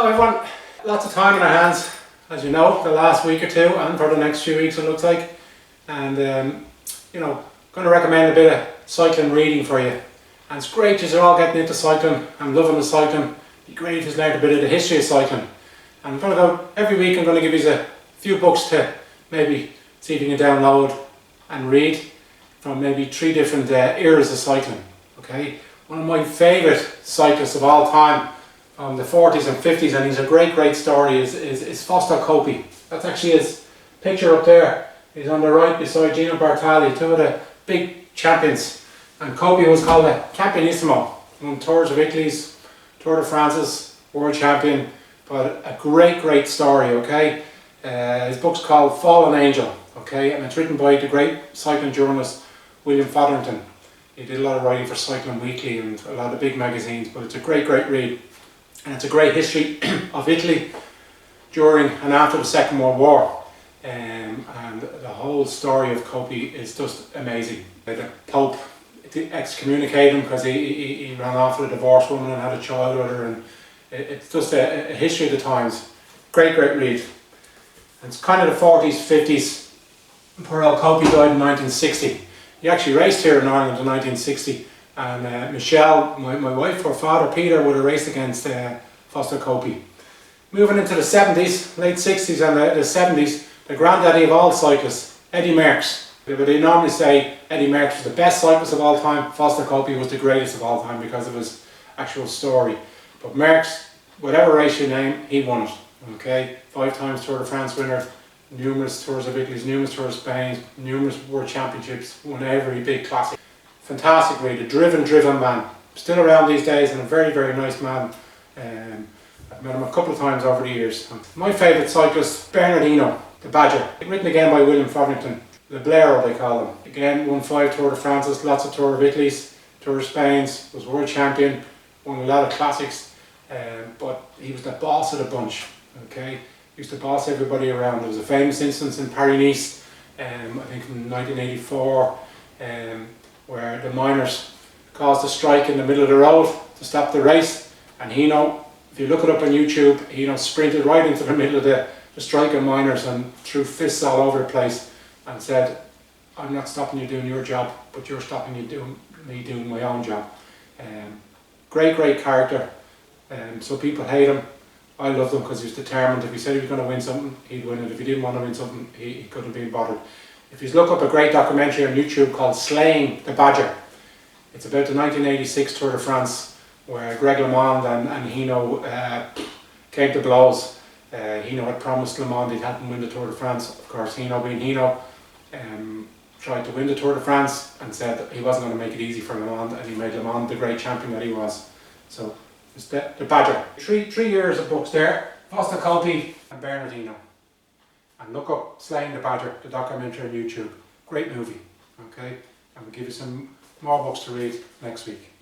Hello everyone, lots of time on our hands, as you know, the last week or two and for the next few weeks it looks like. And going to recommend a bit of cycling reading for you. And it's great you're all getting into cycling and loving the cycling. It'd be great if you learned a bit of the history of cycling. And I'm going to go, every week I'm going to give you a few books to maybe see if you can download and read from maybe 3 different eras of cycling. Okay, one of my favourite cyclists of all time from the 40s and 50s, and he's a great story, is Fausto Coppi. That's actually his picture up there. He's on the right beside Gino Bartali, 2 of the big champions. And Coppi was called a Campionissimo, won Tours of Italy's, Tour de France's, world champion. But a great story, okay? His book's called Fallen Angel, okay? And it's written by the great cycling journalist William Fotherington. He did a lot of writing for Cycling Weekly and a lot of big magazines, but it's a great read. And it's a great history of Italy during and after the Second World War. And the whole story of Coppi is just amazing. The Pope excommunicated him because he ran off with a divorced woman and had a child with her, and it's just a history of the times. Great read. And it's kind of the 40s, 50s. Poor old Coppi died in 1960. He actually raced here in Ireland in 1960. And Michelle, my wife, her father Peter would have raced against Fausto Coppi. Moving into the 70s, late 60s and the 70s, the granddaddy of all cyclists, Eddy Merckx. They normally say Eddy Merckx was the best cyclist of all time, Fausto Coppi was the greatest of all time because of his actual story. But Merckx, whatever race you name, he won it. Okay, 5 times Tour de France winner, numerous Tours of Italy, numerous Tours of Spain, numerous World Championships, won every big classic. Fantastic read, a driven man. Still around these days and a very nice man. I've met him a couple of times over the years. My favourite cyclist, Bernardino, the Badger. Written again by William Fotherington. The Blero they call him. Again, won 5 Tour de France's, lots of Tour of Italy's, Tour of Spain's, was world champion, won a lot of classics. But he was the boss of the bunch. Okay, he used to boss everybody around. There was a famous instance in Paris-Nice, I think in 1984. Where the miners caused a strike in the middle of the road to stop the race, and Hino, if you look it up on YouTube, Hino sprinted right into the middle of the striking miners and threw fists all over the place and said, "I'm not stopping you doing your job, but you're stopping me doing my own job." Great character. So people hate him. I loved him because he was determined. If he said he was going to win something, he'd win it. If he didn't want to win something, he couldn't be bothered. If you look up a great documentary on YouTube called Slaying the Badger, it's about the 1986 Tour de France where Greg LeMond and Hino came to blows. Hino had promised LeMond he'd help him win the Tour de France. Of course, Hino being Hino, tried to win the Tour de France and said that he wasn't going to make it easy for LeMond, and he made LeMond the great champion that he was. So it's the Badger. Three years of books there, Fausto Coppi and Bernardino. And look up Slaying the Badger, the documentary on YouTube. Great movie, okay? And we'll give you some more books to read next week.